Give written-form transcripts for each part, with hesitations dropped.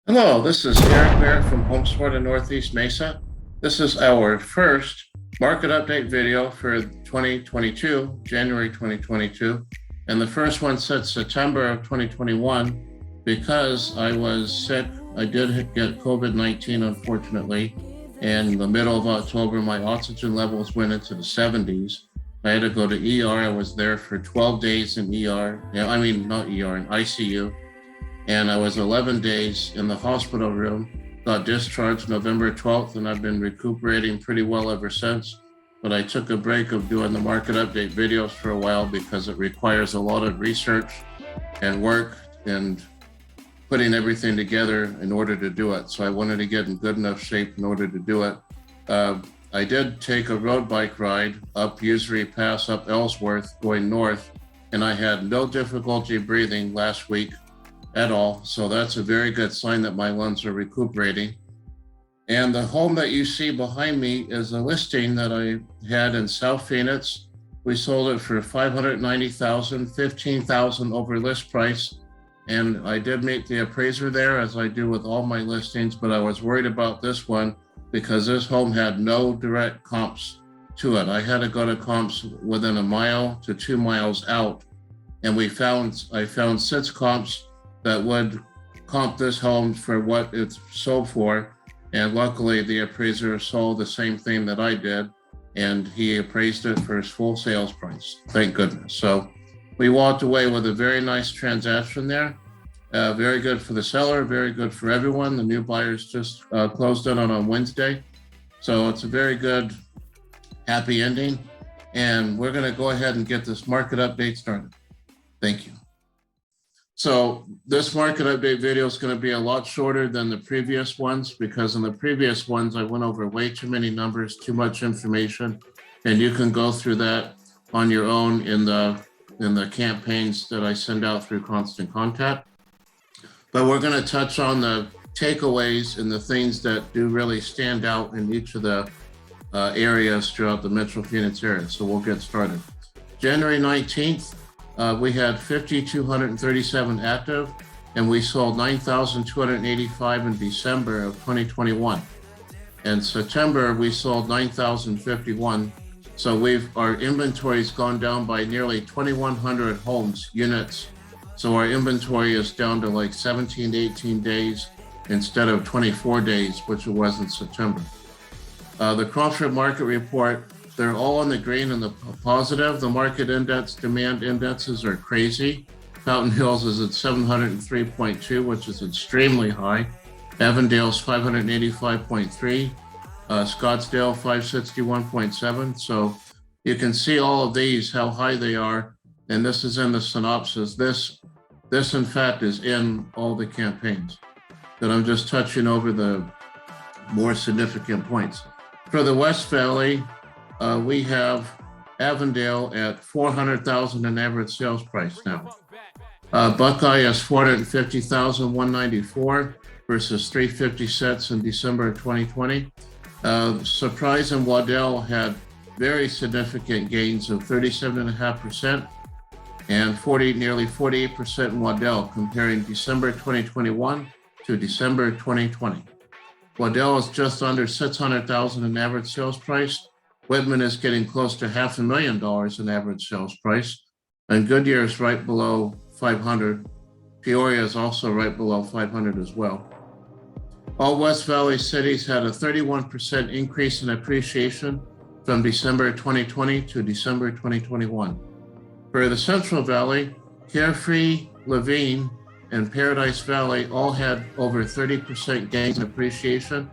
Hello, this is Eric Barrett from HomeSmart in Northeast Mesa. This is our first market update video for 2022, January 2022. And the first one said September of 2021 because I was sick. I did get COVID-19, unfortunately. And in the middle of October, my oxygen levels went into the 70s. I had to go to ER. I was there for 12 days in ER. Not ER, in ICU. And I was 11 days in the hospital room, got discharged November 12th, and I've been recuperating pretty well ever since. But I took a break of doing the market update videos for a while because it requires a lot of research and work and putting everything together in order to do it. So I wanted to get in good enough shape in order to do it. I did take a road bike ride up Usery Pass, up Ellsworth, going north, and I had no difficulty breathing last week at all. So that's a very good sign that my lungs are recuperating. And the home that you see behind me is a listing that I had in South Phoenix. We sold it for $590,000, $15,000 over list price. And I did meet the appraiser there, as I do with all my listings, but I was worried about this one because this home had no direct comps to it. I had to go to comps within a mile to 2 miles out. And I found 6 comps that would comp this home for what it's sold for. And luckily the appraiser sold the same thing that I did, and he appraised it for his full sales price. Thank goodness. So we walked away with a very nice transaction there. Very good for the seller, very good for everyone. The new buyers just closed it on Wednesday. So it's a very good, happy ending. And we're gonna go ahead and get this market update started. Thank you. So this market update video is going to be a lot shorter than the previous ones because in the previous ones, I went over way too many numbers, too much information, and you can go through that on your own in the campaigns that I send out through Constant Contact. But we're going to touch on the takeaways and the things that do really stand out in each of the areas throughout the Metro Phoenix area. So we'll get started. January 19th, we had 5,237 active, and we sold 9,285 in December of 2021. In September, we sold 9,051. So our inventory's gone down by nearly 2,100 units. So our inventory is down to like 17 to 18 days instead of 24 days, which it was in September. The Crawford Market Report, they're all in the green and the positive. The market index, demand indexes are crazy. Fountain Hills is at 703.2, which is extremely high. Avondale's 585.3. Scottsdale 561.7. So you can see all of these, how high they are. And this is in the synopsis. This in fact is in all the campaigns. That I'm just touching over the more significant points. For the West Valley, we have Avondale at $400,000 in average sales price now. Buckeye is $450,194 versus $356 in December of 2020. Surprise and Waddell had very significant gains of 37.5% and nearly 48% in Waddell, comparing December 2021 to December 2020. Waddell is just under $600,000 in average sales price. Whitman is getting close to $500,000 in average sales price, and Goodyear is right below 500. Peoria is also right below 500 as well. All West Valley cities had a 31% increase in appreciation from December 2020 to December 2021. For the Central Valley, Carefree, Levine, and Paradise Valley all had over 30% gains in appreciation,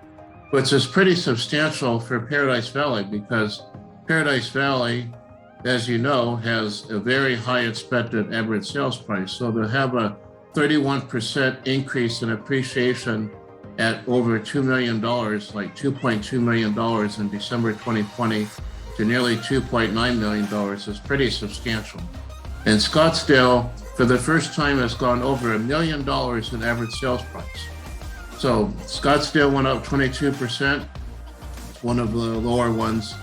which is pretty substantial for Paradise Valley because Paradise Valley, as you know, has a very high expected average sales price. So to have a 31% increase in appreciation at over $2 million, like $2.2 million in December 2020 to nearly $2.9 million is pretty substantial. And Scottsdale, for the first time, has gone over $1 million in average sales price. So Scottsdale went up 22%. It's one of the lower ones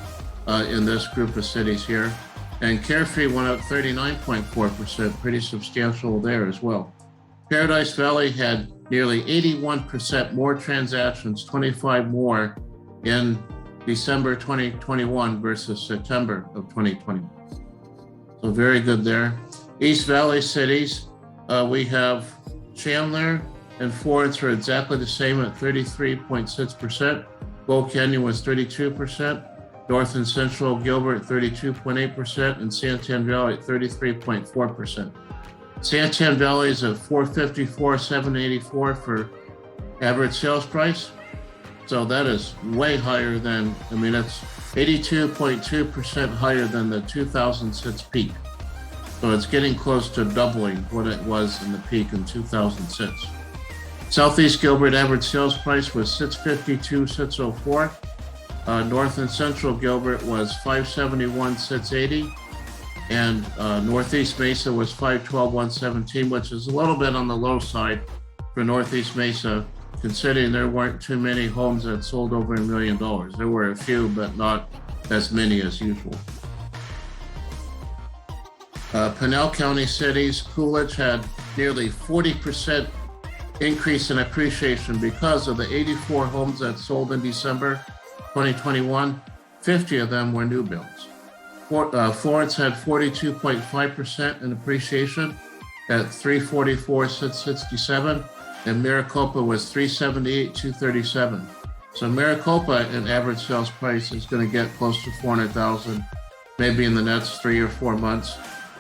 in this group of cities here. And Carefree went up 39.4%, pretty substantial there as well. Paradise Valley had nearly 81% more transactions, 25 more in December 2021 versus September of 2021. So very good there. East Valley cities, we have Chandler and Florence are exactly the same at 33.6%. Gold Canyon was 32%. North and Central Gilbert 32.8%, and Santan Valley at 33.4%. Santan Valley is at 454,784 for average sales price. So that is way higher than, I mean, it's 82.2% higher than the 2006 peak. So it's getting close to doubling what it was in the peak in 2006. Southeast Gilbert average sales price was 652,604. North and Central Gilbert was 571,680. And Northeast Mesa was 512,117, which is a little bit on the low side for Northeast Mesa, considering there weren't too many homes that sold over $1 million. There were a few, but not as many as usual. Pinal County Cities, Coolidge had nearly 40% increase in appreciation because of the 84 homes that sold in December 2021. 50 of them were new builds. Florence had 42.5% in appreciation at 344,667, and Maricopa was 378,237. So Maricopa, an average sales price, is going to get close to 400,000, maybe in the next 3 or 4 months.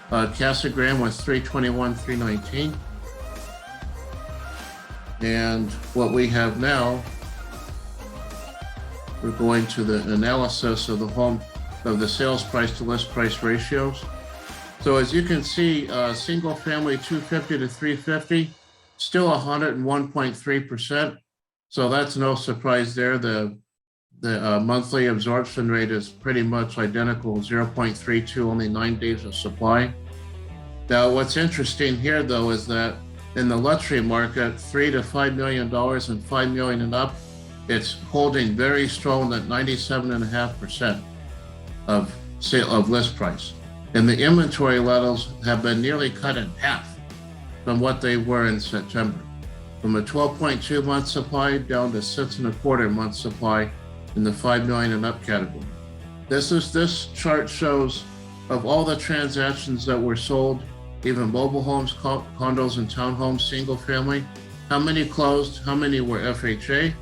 Casa Grande was 321,319. And what we have now, we're going to the analysis of the sales price to list price ratios. So as you can see, single family 250 to 350, still 101.3%. So that's no surprise there. The monthly absorption rate is pretty much identical, 0.32, only 9 days of supply. Now, what's interesting here though is that in the luxury market, $3 to $5 million and $5 million and up, it's holding very strong at 97.5% of list price. And the inventory levels have been nearly cut in half from what they were in September, from a 12.2 month supply down to 6.25 month supply in the 5 million and up category. This chart shows of all the transactions that were sold, even mobile homes, condos, and townhomes, single family, how many closed, how many were FHA,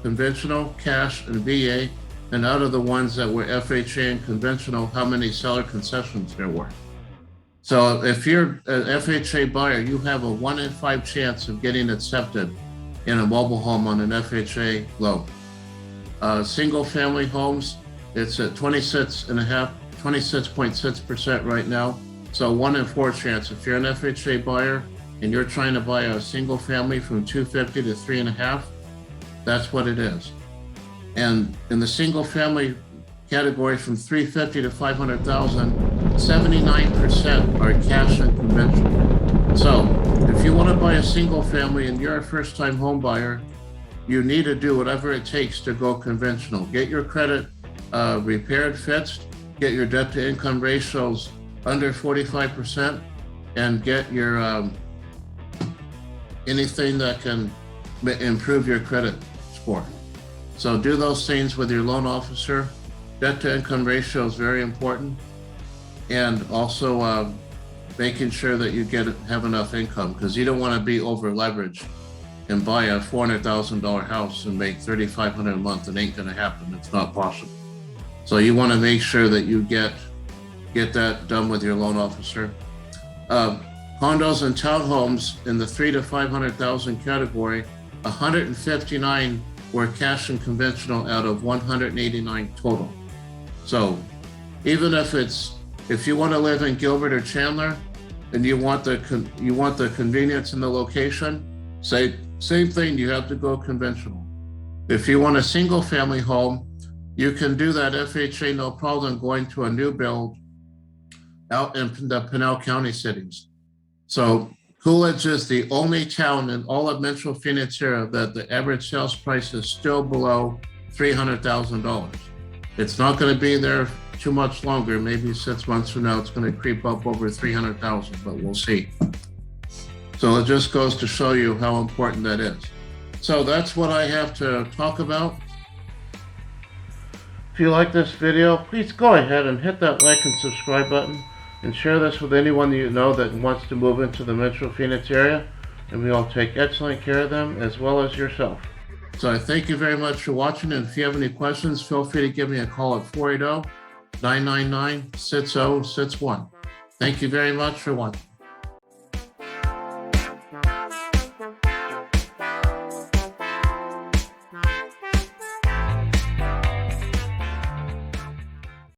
conventional, cash, and VA, and out of the ones that were FHA and conventional, how many seller concessions there were. So if you're an FHA buyer, you have a 1 in 5 chance of getting accepted in a mobile home on an FHA loan. Single family homes, it's at 26.6% right now. So 1 in 4 chance. If you're an FHA buyer and you're trying to buy a single family from 250 to 3.5, that's what it is. And in the single family category from 350 to 500,000, 79% are cash and conventional. So if you want to buy a single family and you're a first time home buyer, you need to do whatever it takes to go conventional. Get your credit repaired, fixed, get your debt to income ratios under 45%, and get your anything that can improve your credit score. So do those things with your loan officer. Debt to income ratio is very important. And also making sure that you have enough income, because you don't want to be over leveraged and buy a $400,000 house and make $3,500 a month. It ain't gonna happen, it's not possible. So you wanna make sure that you get that done with your loan officer. Condos and townhomes in the 3 to 500,000 category, 159 were cash and conventional out of 189 total. So even if you want to live in Gilbert or Chandler and you want the convenience and the location, same thing, you have to go conventional. If you want a single family home, you can do that FHA no problem going to a new build out in the Pinal County cities. So Coolidge is the only town in all of Metro Phoenix area that the average sales price is still below $300,000. It's not going to be there too much longer. Maybe 6 months from now, it's going to creep up over 300,000, but we'll see. So it just goes to show you how important that is. So that's what I have to talk about. If you like this video, please go ahead and hit that like and subscribe button and share this with anyone you know that wants to move into the Metro Phoenix area, and we all take excellent care of them as well as yourself. So I thank you very much for watching, and if you have any questions, feel free to give me a call at 480-999-6061. Thank you very much for watching.